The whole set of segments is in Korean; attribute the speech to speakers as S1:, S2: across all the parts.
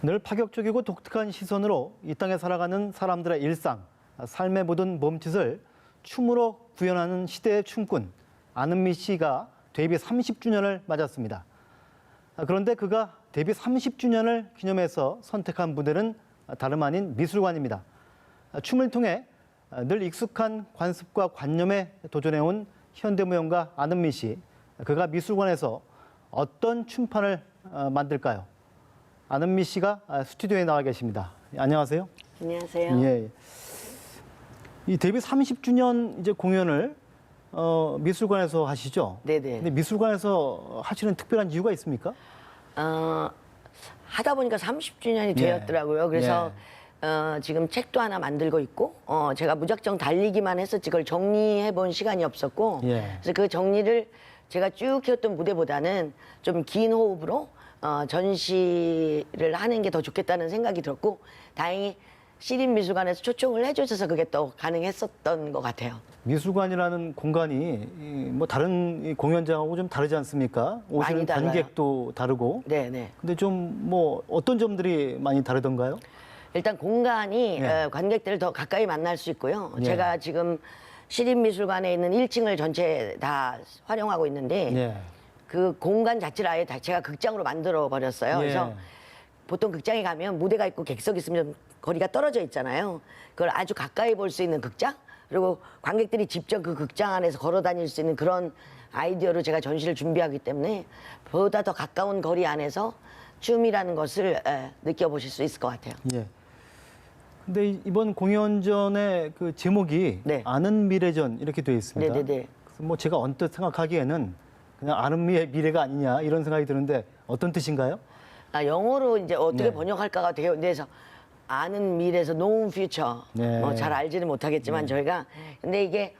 S1: 늘 파격적이고 독특한 시선으로 이 땅에 살아가는 사람들의 일상, 삶의 모든 몸짓을 춤으로 구현하는 시대의 춤꾼 안은미 씨가 데뷔 30주년을 맞았습니다. 그런데 그가 데뷔 30주년을 기념해서 선택한 무대는 다름 아닌 미술관입니다. 춤을 통해 늘 익숙한 관습과 관념에 도전해온 현대무용가 안은미 씨. 그가 미술관에서 어떤 춤판을 만들까요? 안은미 씨가 스튜디오에 나와 계십니다. 안녕하세요.
S2: 안녕하세요.
S1: 예. 이 데뷔 30주년 이제 공연을 미술관에서 하시죠?
S2: 네네.
S1: 근데 미술관에서 하시는 특별한 이유가 있습니까?
S2: 하다 보니까 30주년이 되었더라고요. 그래서 지금 책도 하나 만들고 있고, 제가 무작정 달리기만 했었지 그걸 정리해 본 시간이 없었고, 그래서 그 정리를 제가 쭉 해왔던 무대보다는 좀 긴 호흡으로 전시를 하는 게 더 좋겠다는 생각이 들었고, 다행히 시립미술관에서 초청을 해주셔서 그게 또 가능했었던 것 같아요.
S1: 미술관이라는 공간이 뭐 다른 공연장하고 좀 다르지 않습니까? 오시는
S2: 많이 달라요.
S1: 관객도 다르고.
S2: 네네.
S1: 근데 좀 뭐 어떤 점들이 많이 다르던가요?
S2: 일단 공간이 관객들을 더 가까이 만날 수 있고요. 제가 지금 시립미술관에 있는 1층을 전체 다 활용하고 있는데 그 공간 자체를 아예 다 제가 극장으로 만들어 버렸어요. 그래서 보통 극장에 가면 무대가 있고 객석이 있으면 거리가 떨어져 있잖아요. 그걸 아주 가까이 볼 수 있는 극장, 그리고 관객들이 직접 그 극장 안에서 걸어 다닐 수 있는 그런 아이디어로 제가 전시를 준비하기 때문에 보다 더 가까운 거리 안에서 춤이라는 것을 느껴보실 수 있을 것 같아요.
S1: 예. 근데 이번 공연전의 그 제목이 아는 미래전 이렇게 되어 있습니다.
S2: 네네네.
S1: 그래서 뭐 제가 언뜻 생각하기에는 그냥 아는 미래가 아니냐 이런 생각이 드는데 어떤 뜻인가요?
S2: 영어로 이제 어떻게 번역할까가 되게 그래서 아는 미래에서 known future 뭐 잘 알지는 못하겠지만 저희가 근데 이게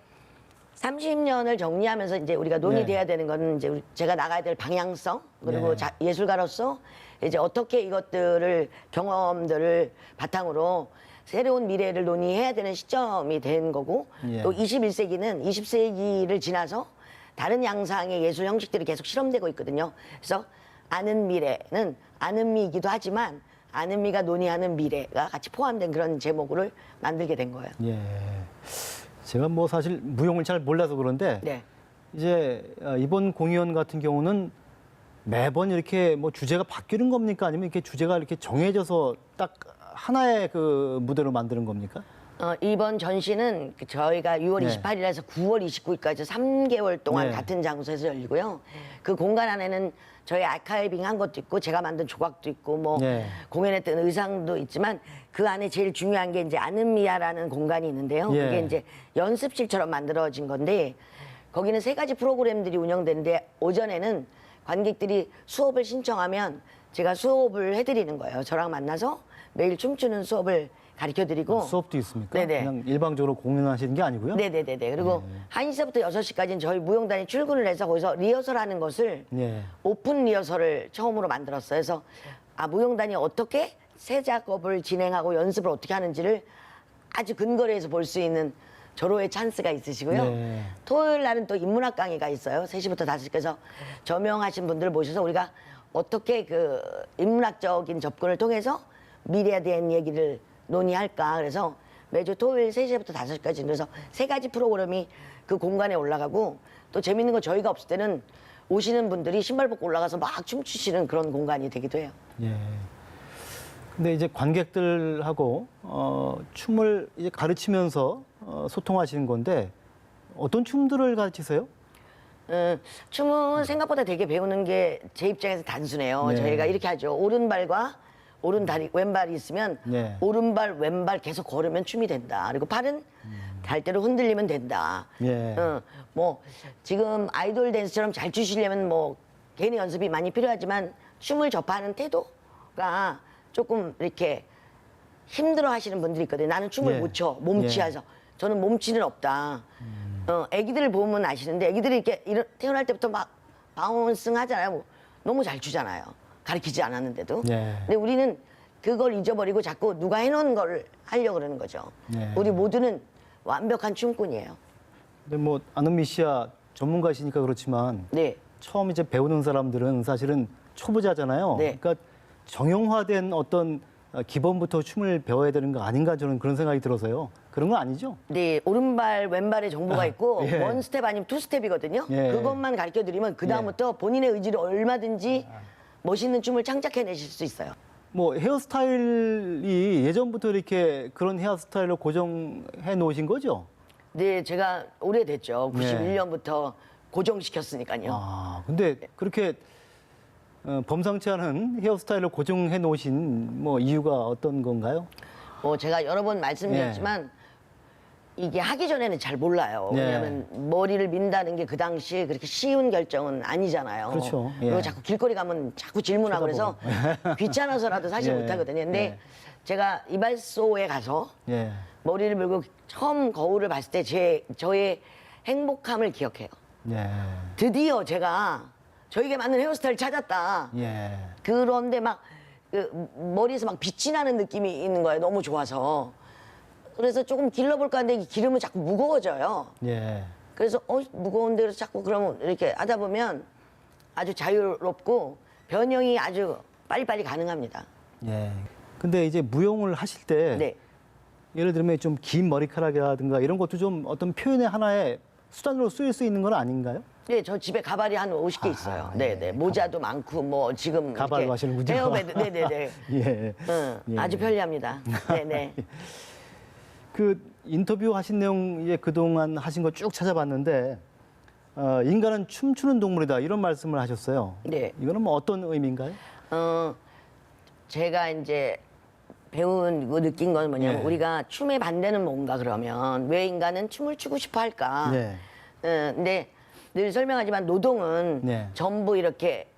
S2: 30년을 정리하면서 이제 우리가 논의돼야 되는 거는 이제 제가 나가야 될 방향성 그리고 예술가로서 이제 어떻게 이것들을 경험들을 바탕으로 새로운 미래를 논의해야 되는 시점이 된 거고 또 21세기는 20세기를 지나서 다른 양상의 예술 형식들이 계속 실험되고 있거든요. 그래서 아는 미래는 아는미이기도 하지만 아는미가 논의하는 미래가 같이 포함된 그런 제목을 만들게 된 거예요.
S1: 예. 제가 뭐 사실 무용을 잘 몰라서 그런데 이제 이번 공연 같은 경우는 매번 이렇게 뭐 주제가 바뀌는 겁니까? 아니면 이렇게 주제가 이렇게 정해져서 딱 하나의 그 무대로 만드는 겁니까?
S2: 이번 전시는 저희가 6월 28일에서 9월 29일까지 3개월 동안 같은 장소에서 열리고요. 그 공간 안에는 저희 아카이빙 한 것도 있고 제가 만든 조각도 있고 뭐 공연했던 의상도 있지만 그 안에 제일 중요한 게 이제 아는미야라는 공간이 있는데요. 그게 이제 연습실처럼 만들어진 건데 거기는 3가지 프로그램들이 운영되는데 오전에는 관객들이 수업을 신청하면 제가 수업을 해드리는 거예요. 저랑 만나서 매일 춤추는 수업을 가르쳐드리고
S1: 수업도 있습니까?
S2: 네네.
S1: 그냥 일방적으로 공연하시는 게 아니고요?
S2: 네네네. 그리고 1시부터 6시까지는 저희 무용단이 출근을 해서 거기서 리허설하는 것을 오픈 리허설을 처음으로 만들었어요. 그래서 무용단이 어떻게 새 작업을 진행하고 연습을 어떻게 하는지를 아주 근거리에서 볼 수 있는 절호의 찬스가 있으시고요. 토요일 날은 또 인문학 강의가 있어요. 3시부터 5시까지 저명하신 분들을 모셔서 우리가 어떻게 그 인문학적인 접근을 통해서 미래에 대한 얘기를 논의할까. 그래서 매주 토요일 3시부터 5시까지 그래서 3가지 프로그램이 그 공간에 올라가고 또 재밌는 건 저희가 없을 때는 오시는 분들이 신발 벗고 올라가서 막 춤추시는 그런 공간이 되기도 해요.
S1: 근데 이제 관객들하고 춤을 이제 가르치면서 소통하시는 건데 어떤 춤들을 가르치세요?
S2: 춤은 생각보다 되게 배우는 게 제 입장에서 단순해요. 저희가 이렇게 하죠. 오른발과 오른다리, 왼발이 있으면 오른발, 왼발 계속 걸으면 춤이 된다. 그리고 팔은 달대로 흔들리면 된다. 뭐 지금 아이돌 댄스처럼 잘 추시려면 뭐 개인의 연습이 많이 필요하지만 춤을 접하는 태도가 조금 이렇게 힘들어 하시는 분들이 있거든요. 나는 춤을 못 춰, 몸치해서. 저는 몸치는 없다. 애기들을 보면 아시는데 애기들이 이렇게 태어날 때부터 막 바운싱 하잖아요. 뭐 너무 잘 추잖아요. 가르치지 않았는데도. 근데 우리는 그걸 잊어버리고 자꾸 누가 해놓은 걸 하려고 그러는 거죠. 우리 모두는 완벽한 춤꾼이에요.
S1: 근데 뭐 안은미 씨야 전문가시니까 그렇지만 처음 이제 배우는 사람들은 사실은 초보자잖아요. 그러니까 정형화된 어떤 기본부터 춤을 배워야 되는 거 아닌가 저는 그런 생각이 들어서요. 그런 건 아니죠?
S2: 네, 오른발, 왼발의 정보가 있고
S1: 예.
S2: 원 스텝 아니면 투 스텝이거든요.
S1: 예.
S2: 그것만 가르쳐 드리면 그 다음부터 본인의 의지로 얼마든지 멋있는 춤을 창작해내실 수 있어요.
S1: 뭐 헤어스타일이 예전부터 이렇게 그런 헤어스타일로 고정해 놓으신 거죠?
S2: 네, 제가 오래됐죠. 91년부터 고정시켰으니까요.
S1: 아, 근데 그렇게 범상치 않은 헤어스타일로 고정해 놓으신 뭐 이유가 어떤 건가요?
S2: 제가 여러 번 말씀드렸지만 이게 하기 전에는 잘 몰라요.
S1: 예.
S2: 왜냐하면 머리를 민다는 게 그 당시에 그렇게 쉬운 결정은 아니잖아요.
S1: 그렇죠. 예.
S2: 그리고 자꾸 길거리 가면 자꾸 질문하고 그래서 귀찮아서라도 사실
S1: 예.
S2: 못하거든요. 근데
S1: 예.
S2: 제가 이발소에 가서
S1: 예.
S2: 머리를 밀고 처음 거울을 봤을 때 저의 행복함을 기억해요.
S1: 예.
S2: 드디어 제가 저에게 맞는 헤어스타일 찾았다.
S1: 예.
S2: 그런데 막 머리에서 막 빛이 나는 느낌이 있는 거예요. 너무 좋아서. 그래서 조금 길러볼까 하는데 이 기름은 자꾸 무거워져요.
S1: 예.
S2: 그래서 무거운데 그래서 자꾸 그러면 이렇게 하다 보면 아주 자유롭고 변형이 아주 빨리빨리 가능합니다.
S1: 예. 근데 이제 무용을 하실 때
S2: 네.
S1: 예를 들면 좀 긴 머리카락이라든가 이런 것도 좀 어떤 표현의 하나의 수단으로 쓰일 수 있는 건 아닌가요?
S2: 네, 저 집에 가발이 한 50개 있어요.
S1: 예.
S2: 네, 네. 모자도 많고 뭐 지금
S1: 가발로
S2: 이렇게
S1: 하시는군요.
S2: 헤어밴드, 네, 네, 네.
S1: 예. 예.
S2: 아주 편리합니다. 네, 네.
S1: 그 인터뷰 하신 내용 이제 그동안 하신 거 쭉 찾아봤는데 인간은 춤추는 동물이다 이런 말씀을 하셨어요.
S2: 네.
S1: 이거는 뭐 어떤 의미인가요?
S2: 제가 이제 배운 거 느낀 건 뭐냐면
S1: 네.
S2: 우리가 춤의 반대는 뭔가 그러면 왜 인간은 춤을 추고 싶어 할까?
S1: 네.
S2: 근데 늘 설명하지만 노동은
S1: 네.
S2: 전부 이렇게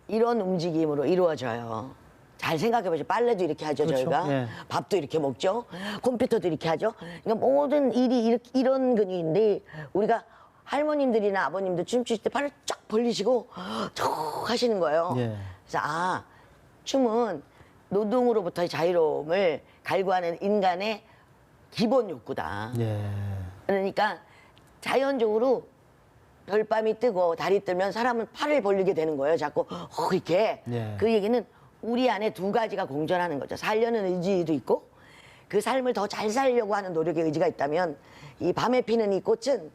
S2: 이런 움직임으로 이루어져요. 잘 생각해보죠. 빨래도 이렇게 하죠,
S1: 그렇죠.
S2: 저희가.
S1: 예.
S2: 밥도 이렇게 먹죠. 컴퓨터도 이렇게 하죠. 그러니까 모든 일이 이런 근육인데 우리가 할머님들이나 아버님들 춤추실 때 팔을 쫙 벌리시고 쭉 하시는 거예요.
S1: 예.
S2: 그래서 춤은 노동으로부터의 자유로움을 갈구하는 인간의 기본 욕구다.
S1: 예.
S2: 그러니까 자연적으로 별밤이 뜨고 달이 뜨면 사람은 팔을 벌리게 되는 거예요. 자꾸 이렇게.
S1: 예.
S2: 그 얘기는 우리 안에 두 가지가 공존하는 거죠. 살려는 의지도 있고 그 삶을 더 잘 살려고 하는 노력의 의지가 있다면 이 밤에 피는 이 꽃은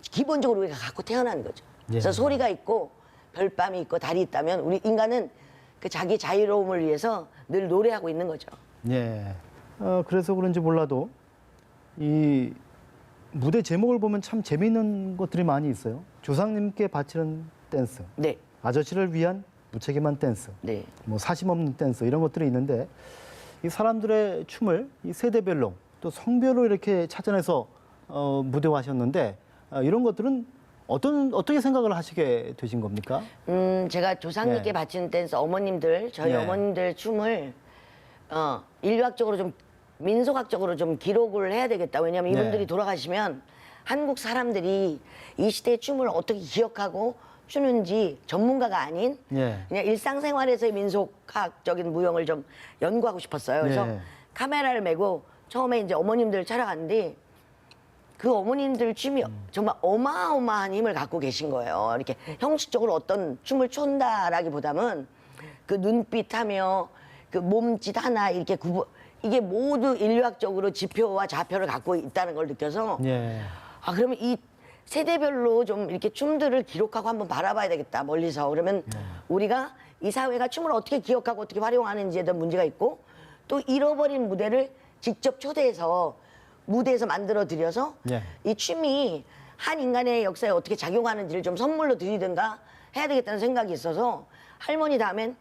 S2: 기본적으로 우리가 갖고 태어난 거죠. 그래서
S1: 예.
S2: 소리가 있고 별밤이 있고 달이 있다면 우리 인간은 그 자기 자유로움을 위해서 늘 노래하고 있는 거죠.
S1: 예. 그래서 그런지 몰라도 이 무대 제목을 보면 참 재미있는 것들이 많이 있어요. 조상님께 바치는 댄스,
S2: 네,
S1: 아저씨를 위한 무책임한 댄스,
S2: 네.
S1: 뭐 사심 없는 댄스 이런 것들이 있는데 이 사람들의 춤을 이 세대별로 또 성별로 이렇게 찾아내서 무대화하셨는데 이런 것들은 어떻게 생각을 하시게 되신 겁니까?
S2: 제가 조상님께
S1: 예.
S2: 바치는 댄스 어머님들 저희
S1: 예.
S2: 어머님들 춤을 인류학적으로 좀 민속학적으로 좀 기록을 해야 되겠다. 왜냐하면
S1: 네.
S2: 이분들이 돌아가시면 한국 사람들이 이 시대의 춤을 어떻게 기억하고 추는지 전문가가 아닌
S1: 예.
S2: 그냥 일상생활에서의 민속학적인 무용을 좀 연구하고 싶었어요. 그래서
S1: 네.
S2: 카메라를 메고 처음에 이제 어머님들 촬영하는데 그 어머님들 춤이 정말 어마어마한 힘을 갖고 계신 거예요. 이렇게 형식적으로 어떤 춤을 춘다라기보다는 그 눈빛하며 그 몸짓 하나 이렇게 이게 모두 인류학적으로 지표와 좌표를 갖고 있다는 걸 느껴서
S1: 예.
S2: 그러면 이 세대별로 좀 이렇게 춤들을 기록하고 한번 바라봐야 되겠다, 멀리서. 그러면 우리가 이 사회가 춤을 어떻게 기억하고 어떻게 활용하는지에 대한 문제가 있고 또 잃어버린 무대를 직접 초대해서 무대에서 만들어 드려서
S1: 예.
S2: 이 춤이 한 인간의 역사에 어떻게 작용하는지를 좀 선물로 드리든가 해야 되겠다는 생각이 있어서 할머니 다음엔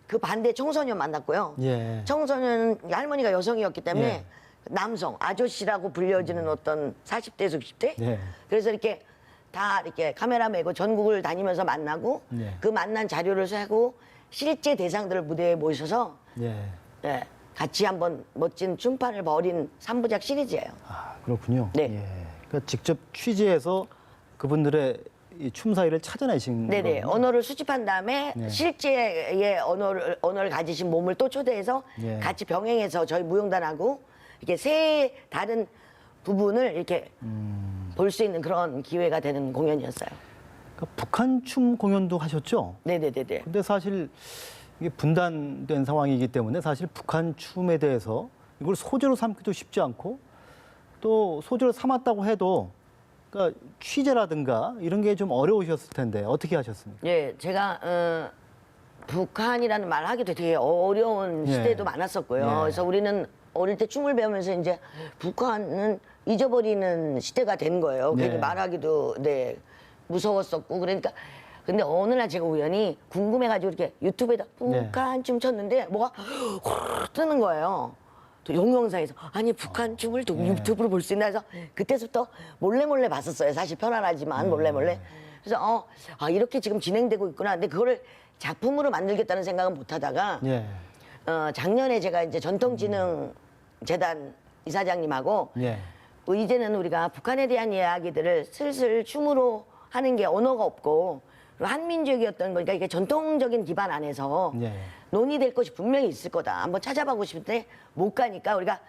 S2: 그 반대 청소년 만났고요.
S1: 예.
S2: 청소년 할머니가 여성이었기 때문에
S1: 예.
S2: 남성 아저씨라고 불려지는 어떤 40대에서 60대
S1: 예.
S2: 그래서 이렇게 다 이렇게 카메라 메고 전국을 다니면서 만나고
S1: 예.
S2: 그 만난 자료를 사고 실제 대상들을 무대에 모셔서
S1: 예.
S2: 예, 같이 한번 멋진 춤판을 벌인 3부작 시리즈예요.
S1: 그렇군요.
S2: 네.
S1: 예. 그러니까 직접 취재해서 그분들의 이 춤 사이를 찾아내신
S2: 네네.
S1: 거군요.
S2: 언어를 수집한 다음에
S1: 네.
S2: 실제의 언어를 가지신 몸을 또 초대해서
S1: 예.
S2: 같이 병행해서 저희 무용단하고 이렇게 세 다른 부분을 이렇게 볼 수 있는 그런 기회가 되는 공연이었어요.
S1: 그러니까 북한 춤 공연도 하셨죠?
S2: 네네네네.
S1: 근데 사실 이게 분단된 상황이기 때문에 사실 북한 춤에 대해서 이걸 소재로 삼기도 쉽지 않고 또 소재로 삼았다고 해도 그러니까 취재라든가 이런 게 좀 어려우셨을 텐데 어떻게 하셨습니까?
S2: 예, 제가 북한이라는 말 하기도 되게 어려운
S1: 예.
S2: 시대도 많았었고요.
S1: 예.
S2: 그래서 우리는 어릴 때 춤을 배우면서 이제 북한은 잊어버리는 시대가 된 거예요.
S1: 예.
S2: 괜히 말하기도 네 무서웠었고 그러니까 근데 어느 날 제가 우연히 궁금해가지고 이렇게 유튜브에다 북한 춤 췄는데 뭐가 확 뜨는 거예요. 또 동영상에서 아니 북한 춤을 또 유튜브로 볼 수 있나 해서 그때부터 몰래 봤었어요. 사실 편안하지만 몰래. 그래서 이렇게 지금 진행되고 있구나. 근데 그거를 작품으로 만들겠다는 생각은 못 하다가
S1: 예.
S2: 작년에 제가 이제 전통진흥재단 이사장님하고
S1: 예.
S2: 이제는 우리가 북한에 대한 이야기들을 슬슬 춤으로 하는 게 언어가 없고 그리고 한민족이었던 거니까 이게 전통적인 기반 안에서
S1: 예.
S2: 논의될 것이 분명히 있을 거다. 한번 찾아보고 싶은데 못 가니까 우리가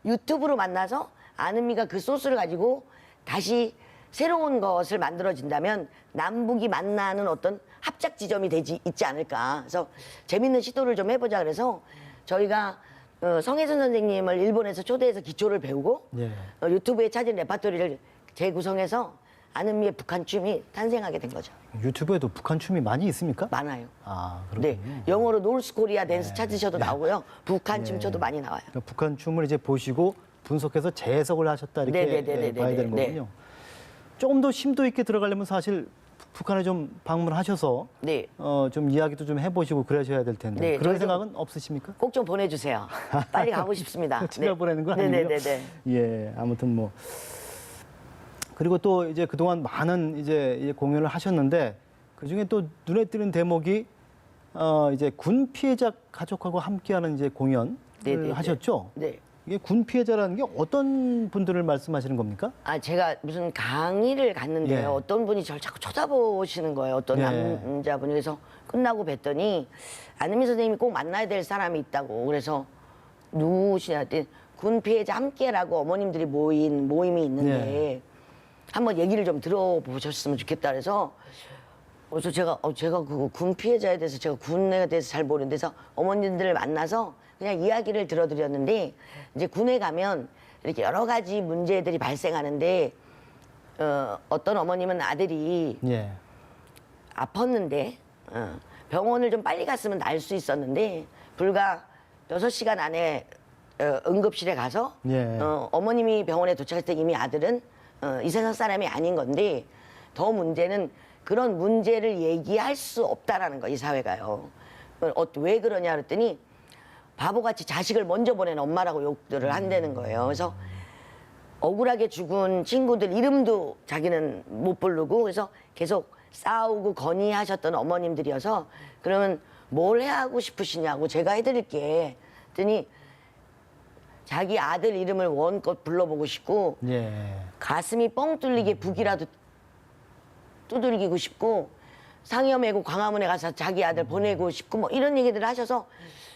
S2: 유튜브로 만나서 아는미가 그 소스를 가지고 다시 새로운 것을 만들어진다면 남북이 만나는 어떤 합작 지점이 있지 않을까. 그래서 재밌는 시도를 좀 해보자 그래서 저희가 성혜선 선생님을 일본에서 초대해서 기초를 배우고
S1: 예.
S2: 유튜브에 찾은 레파토리를 재구성해서 아는미의 북한 춤이 탄생하게 된 거죠.
S1: 유튜브에도 북한 춤이 많이 있습니까?
S2: 많아요.
S1: 아, 그렇군요.
S2: 네, 영어로 노스 코리아 댄스 찾으셔도 나오고요. 북한 춤 춰도 많이 나와요.
S1: 그러니까 북한 춤을 이제 보시고 분석해서 재해석을 하셨다 이렇게
S2: 네네네네네.
S1: 봐야 되는
S2: 네.
S1: 거군요. 조금 더 심도 있게 들어가려면 사실 북한에 좀 방문하셔서
S2: 네,
S1: 좀 이야기도 좀 해보시고 그러셔야 될 텐데
S2: 네,
S1: 그런
S2: 저희 좀-
S1: 생각은 없으십니까?
S2: 꼭 좀 보내주세요. 빨리 가고 싶습니다.
S1: 친가 보내는 거 아니고요?
S2: 네네네네.
S1: 예, 아무튼 뭐 그리고 또 이제 그동안 많은 이제 공연을 하셨는데 그 중에 또 눈에 띄는 대목이 이제 군 피해자 가족하고 함께하는 이제 공연을
S2: 네네네.
S1: 하셨죠?
S2: 네.
S1: 이게 군 피해자라는 게 어떤 분들을 말씀하시는 겁니까?
S2: 제가 무슨 강의를 갔는데요.
S1: 예.
S2: 어떤 분이 저를 자꾸 쳐다보시는 거예요. 어떤
S1: 예.
S2: 남자분이. 그래서 끝나고 뵀더니 안은미 선생님이 꼭 만나야 될 사람이 있다고. 그래서 누구시냐 했더니 군 피해자 함께라고 어머님들이 모인 모임이 있는데
S1: 예.
S2: 한번 얘기를 좀 들어보셨으면 좋겠다 그래서 제가 그 군 피해자에 대해서 제가 군에 대해서 잘 모르는데 서 어머님들을 만나서 그냥 이야기를 들어드렸는데 이제 군에 가면 이렇게 여러 가지 문제들이 발생하는데 어떤 어머님은 아들이
S1: 예.
S2: 아팠는데 병원을 좀 빨리 갔으면 나을 수 있었는데 불과 6시간 안에 응급실에 가서
S1: 예.
S2: 어머님이 병원에 도착했을 때 이미 아들은 이 세상 사람이 아닌 건데 더 문제는 그런 문제를 얘기할 수 없다라는 거 이 사회가요. 왜 그러냐 그랬더니 바보같이 자식을 먼저 보낸 엄마라고 욕들을 한다는 거예요. 그래서 억울하게 죽은 친구들 이름도 자기는 못 부르고 그래서 계속 싸우고 건의하셨던 어머님들이어서 그러면 뭘 해야 하고 싶으시냐고 제가 해드릴게 했더니 자기 아들 이름을 원껏 불러보고 싶고
S1: 예.
S2: 가슴이 뻥 뚫리게 북이라도 두들기고 싶고 상여 메고 광화문에 가서 자기 아들 보내고 싶고 뭐 이런 얘기들을 하셔서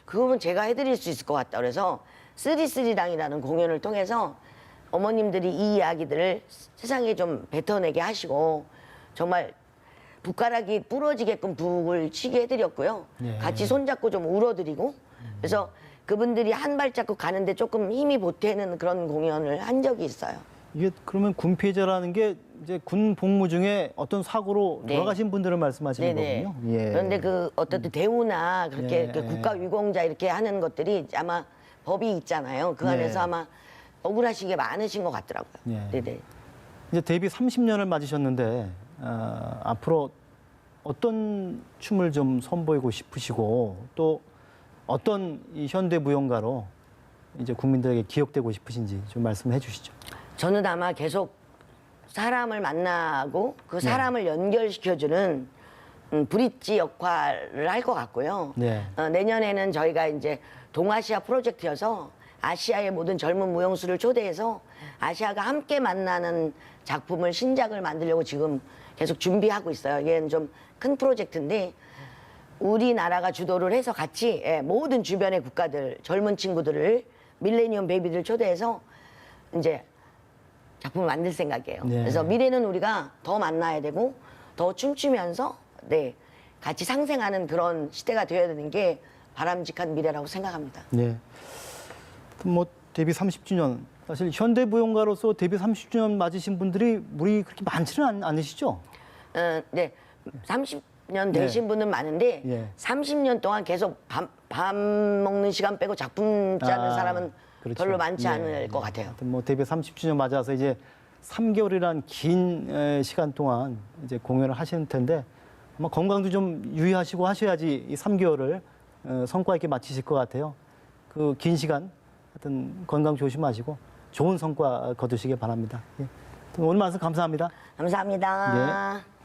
S2: 그거는 제가 해드릴 수 있을 것 같다 그래서 쓰리쓰리랑이라는 공연을 통해서 어머님들이 이 이야기들을 세상에 좀 뱉어내게 하시고 정말 붓가락이 부러지게끔 북을 치게 해드렸고요.
S1: 예.
S2: 같이 손잡고 좀 울어드리고 그래서 그분들이 한 발자국 가는데 조금 힘이 보태는 그런 공연을 한 적이 있어요.
S1: 이게 그러면 군 피해자라는 게 이제 군 복무 중에 어떤 사고로
S2: 네.
S1: 돌아가신 분들을 말씀하시는
S2: 네네.
S1: 거군요. 예.
S2: 그런데 그 어떤 대우나 그렇게
S1: 예.
S2: 이렇게 국가유공자 이렇게 하는 것들이 아마 법이 있잖아요. 그
S1: 네.
S2: 안에서 아마 억울하신 게 많으신 것 같더라고요.
S1: 예.
S2: 네네.
S1: 이제 데뷔 30년을 맞으셨는데 앞으로 어떤 춤을 좀 선보이고 싶으시고 또 어떤 이 현대 무용가로 이제 국민들에게 기억되고 싶으신지 좀 말씀해 주시죠.
S2: 저는 아마 계속 사람을 만나고 그
S1: 네.
S2: 사람을 연결시켜주는 브릿지 역할을 할 것 같고요.
S1: 네.
S2: 내년에는 저희가 이제 동아시아 프로젝트여서 아시아의 모든 젊은 무용수를 초대해서 아시아가 함께 만나는 작품을 신작을 만들려고 지금 계속 준비하고 있어요. 이게 좀 큰 프로젝트인데 우리나라가 주도를 해서 같이 모든 주변의 국가들 젊은 친구들을 밀레니엄 베이비들 초대해서 이제 작품을 만들 생각이에요.
S1: 네.
S2: 그래서 미래는 우리가 더 만나야 되고 더 춤추면서 같이 상생하는 그런 시대가 되어야 되는 게 바람직한 미래라고 생각합니다.
S1: 네. 뭐 데뷔 30주년 사실 현대무용가로서 데뷔 30주년 맞으신 분들이 우리 그렇게 많지는 않으시죠?
S2: 네. 30년 되신 분은 많은데
S1: 예.
S2: 30년 동안 계속 밥 먹는 시간 빼고 작품 짜는 사람은
S1: 그렇죠.
S2: 별로 많지
S1: 예,
S2: 않을 것 같아요.
S1: 하여튼 뭐 데뷔 30주년 맞아서 이제 3개월이란 긴 시간 동안 이제 공연을 하시는 텐데 아마 건강도 좀 유의하시고 하셔야지 이 3개월을 성과 있게 마치실 것 같아요. 그 긴 시간 하여튼 건강 조심하시고 좋은 성과 거두시길 바랍니다. 예. 오늘 말씀 감사합니다.
S2: 감사합니다.
S1: 예.